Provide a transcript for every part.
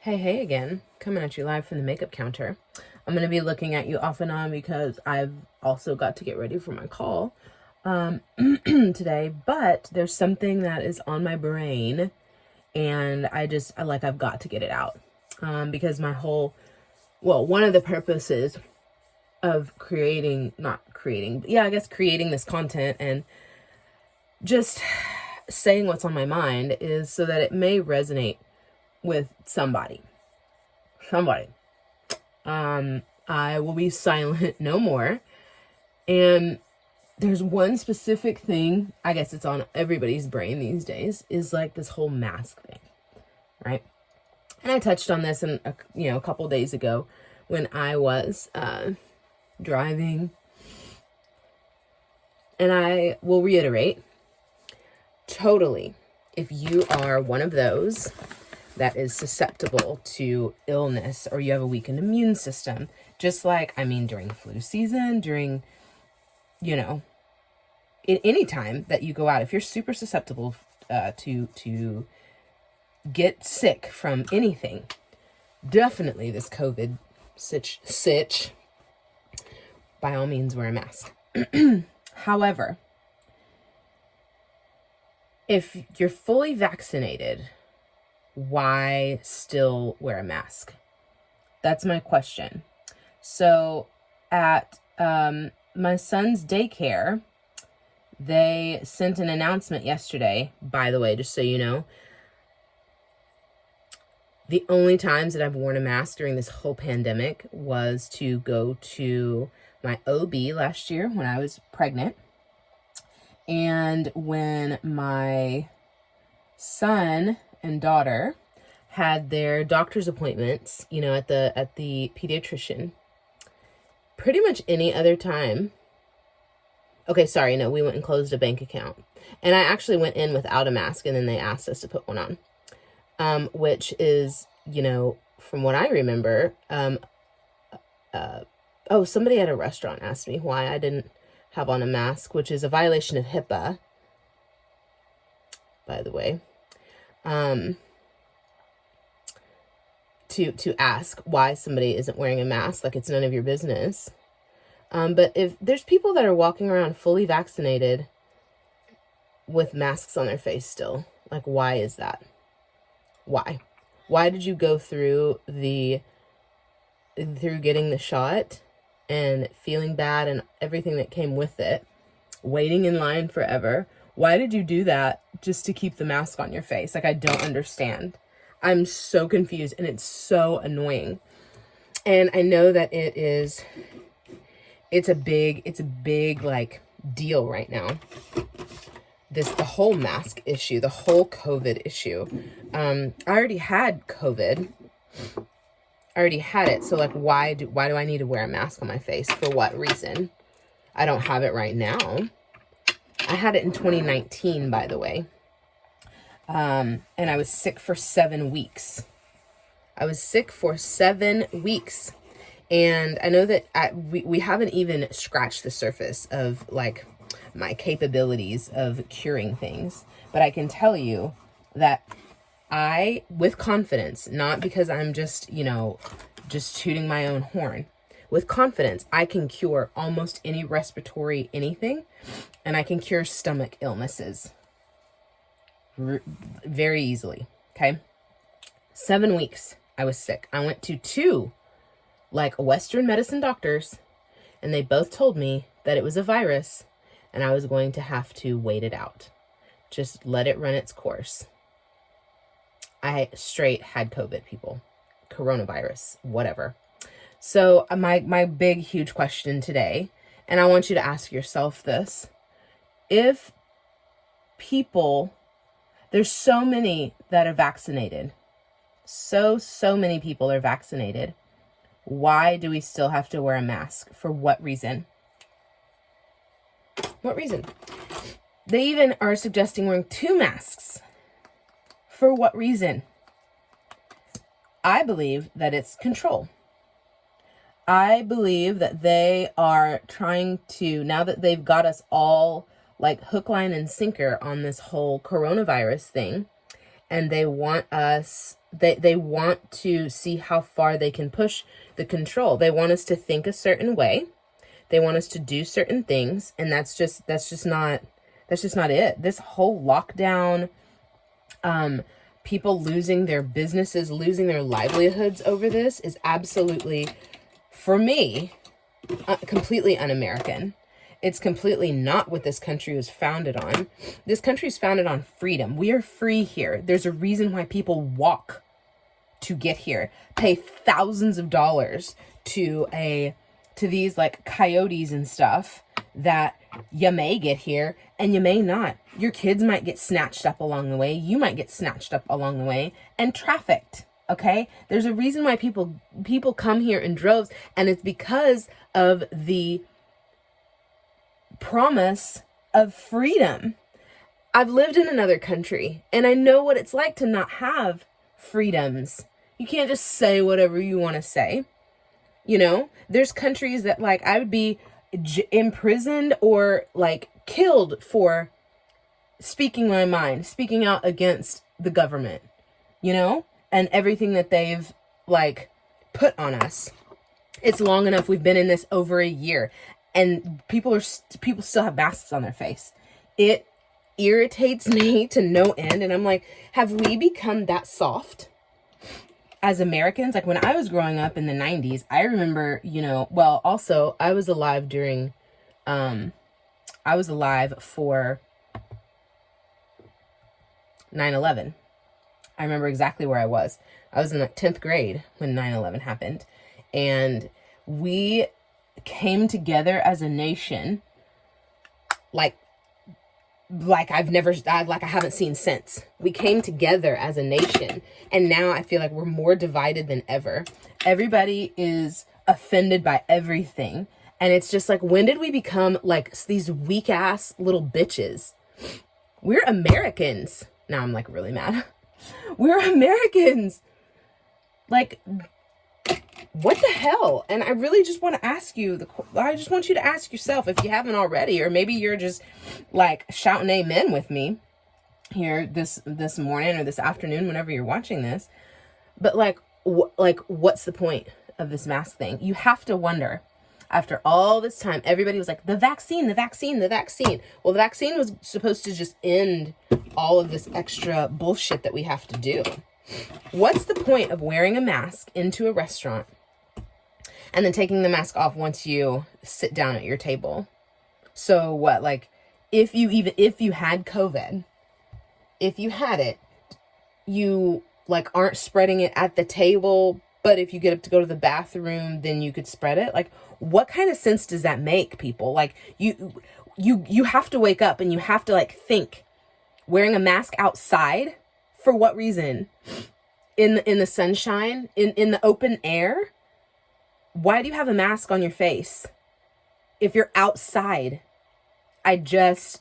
Hey again, coming at you live from the makeup counter. I'm going to be looking at you off and on because I've also got to get ready for my call today, but there's something that is on my brain and I've got to get it out because one of the purposes of creating this content and just saying what's on my mind is so that it may resonate with somebody. I will be silent no more. And there's one specific thing, I guess it's on everybody's brain these days, is like this whole mask thing, right? And I touched on this a couple days ago when I was driving. And I will reiterate, totally, if you are one of those that is susceptible to illness or you have a weakened immune system, just like, during flu season, during, in any time that you go out, if you're super susceptible to get sick from anything, definitely this COVID sitch, by all means, wear a mask. However, if you're fully vaccinated, why still wear a mask? That's my question. So at my son's daycare, they sent an announcement yesterday, by the way, just so you know. The only times that I've worn a mask during this whole pandemic was to go to my OB last year when I was pregnant. And when my son and daughter had their doctor's appointments, at the pediatrician. Pretty much any other time. Okay, sorry, no, we went and closed a bank account. And I actually went in without a mask, and then they asked us to put one on. Which is, from what I remember, somebody at a restaurant asked me why I didn't have on a mask, which is a violation of HIPAA, by the way. To ask why somebody isn't wearing a mask, like it's none of your business. But if there's people that are walking around fully vaccinated with masks on their face still, like, why is that? Why did you go through getting the shot and feeling bad and everything that came with it, waiting in line forever? Why did you do that just to keep the mask on your face? Like, I don't understand. I'm so confused, and it's so annoying. And I know that it's a big like deal right now. The whole mask issue, the whole COVID issue. I already had COVID. I already had it. So like, why do I need to wear a mask on my face? For what reason? I don't have it right now. I had it in 2019, by the way. And I was sick for 7 weeks. And I know that we haven't even scratched the surface of like my capabilities of curing things. But I can tell you that I, with confidence, not because I'm just tooting my own horn, with confidence, I can cure almost any respiratory anything, and I can cure stomach illnesses very easily, okay? 7 weeks, I was sick. I went to 2, like, Western medicine doctors, and they both told me that it was a virus, and I was going to have to wait it out. Just let it run its course. I straight had COVID, people. Coronavirus, whatever. So my big, huge question today, and I want you to ask yourself this. If people, there's so many that are vaccinated. So many people are vaccinated. Why do we still have to wear a mask? For what reason? What reason? They even are suggesting wearing 2 masks. For what reason? I believe that it's control. I believe that they are trying to, now that they've got us all like hook, line, and sinker on this whole coronavirus thing, and they want us They want to see how far they can push the control. They want us to think a certain way. They want us to do certain things, and that's just not it. This whole lockdown, people losing their businesses, losing their livelihoods over this is absolutely, for me, completely un-American. It's completely not what this country was founded on. This country is founded on freedom. We are free here. There's a reason why people walk to get here, pay thousands of dollars to these like coyotes and stuff that you may get here and you may not. Your kids might get snatched up along the way. You might get snatched up along the way and trafficked. Okay? There's a reason why people come here in droves, and it's because of the promise of freedom. I've lived in another country and I know what it's like to not have freedoms. You can't just say whatever you want to say. You know, there's countries that like I would be imprisoned or like killed for speaking my mind, speaking out against the government, you know, and everything that they've like put on us. It's long enough. We've been in this over a year. And people still have masks on their face. It irritates me to no end. And I'm like, have we become that soft as Americans? Like when I was growing up in the 90s, I remember, you know, well, also I was alive during, I was alive for 9/11. I remember exactly where I was. I was in like 10th grade when 9/11 happened. And we came together as a nation like I haven't seen since. We came together as a nation, and now I feel like we're more divided than ever. Everybody is offended by everything, and it's just like, when did we become like these weak ass little bitches? We're Americans. Now I'm like really mad. We're Americans. Like, what the hell? And I really just want to ask you, I just want you to ask yourself, if you haven't already, or maybe you're just like shouting amen with me here this morning or this afternoon, whenever you're watching this. But like what's the point of this mask thing? You have to wonder. After all this time, everybody was like, the vaccine. Well, the vaccine was supposed to just end all of this extra bullshit that we have to do. What's the point of wearing a mask into a restaurant and then taking the mask off once you sit down at your table? So what, like, if you had COVID, if you had it, you like aren't spreading it at the table, but if you get up to go to the bathroom, then you could spread it. Like, what kind of sense does that make, people? Like, you have to wake up and you have to like think, wearing a mask outside for what reason? In the sunshine, in the open air? Why do you have a mask on your face if you're outside? I can't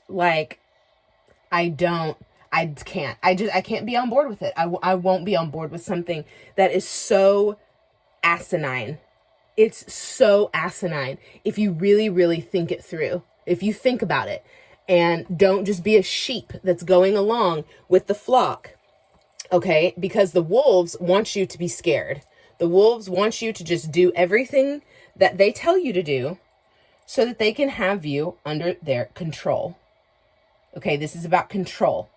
be on board with it. I won't be on board with something that is so asinine. It's so asinine. If you really, really think it through, if you think about it and don't just be a sheep that's going along with the flock. Okay, because the wolves want you to be scared. The wolves want you to just do everything that they tell you to do so that they can have you under their control. Okay, this is about control.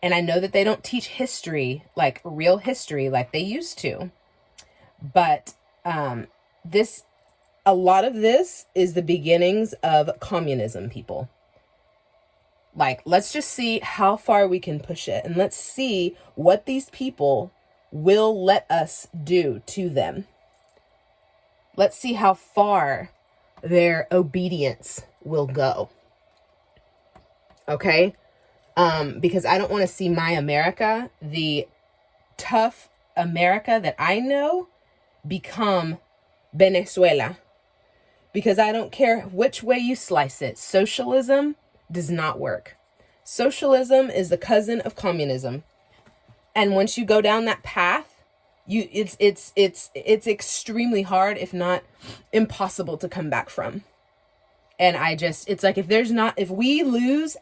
And I know that they don't teach history, like real history, like they used to. But a lot of this is the beginnings of communism, people. Like, let's just see how far we can push it. And let's see what these people will let us do to them. Let's see how far their obedience will go. Okay? Because I don't want to see my America, the tough America that I know, become Venezuela. Because I don't care which way you slice it. Socialism does not work. Socialism is the cousin of communism. And once you go down that path, it's extremely hard, if not impossible, to come back from. And it's like, if we lose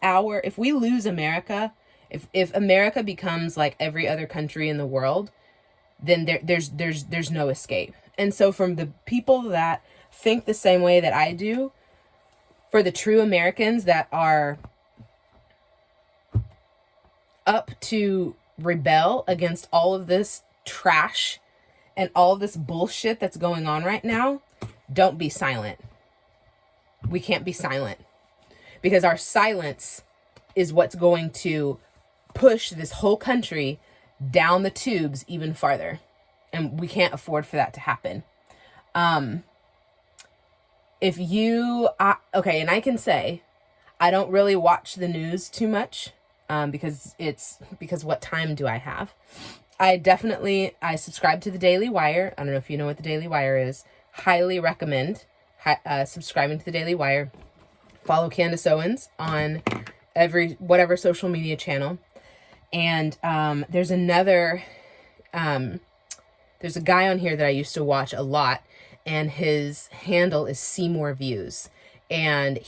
America, if America becomes like every other country in the world, then there's no escape. And so from the people that think the same way that I do, for the true Americans that are up to rebel against all of this trash and all of this bullshit that's going on right now, don't be silent. We can't be silent, because our silence is what's going to push this whole country down the tubes even farther. And we can't afford for that to happen. If you, okay, and I can say, I don't really watch the news too much, because what time do I have? I subscribe to the Daily Wire. I don't know if you know what the Daily Wire is. Highly recommend subscribing to the Daily Wire. Follow Candace Owens on whatever social media channel. And there's a guy on here that I used to watch a lot, and his handle is Seymour Views. And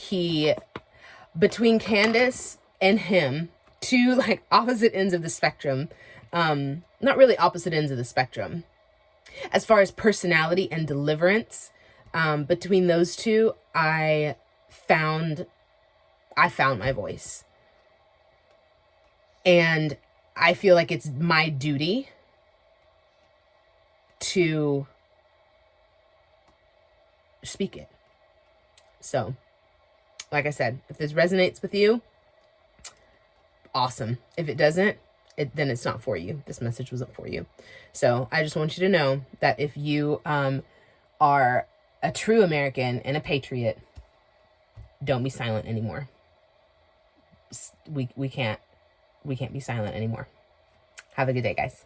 between Candace and him, two like opposite ends of the spectrum, not really opposite ends of the spectrum, as far as personality and deliverance, between those two, I found my voice. And I feel like it's my duty to speak it. So, like I said, if this resonates with you, awesome. If it doesn't, then it's not for you. This message wasn't for you. So I just want you to know that if you are a true American and a patriot, don't be silent anymore. We can't be silent anymore. Have a good day, guys.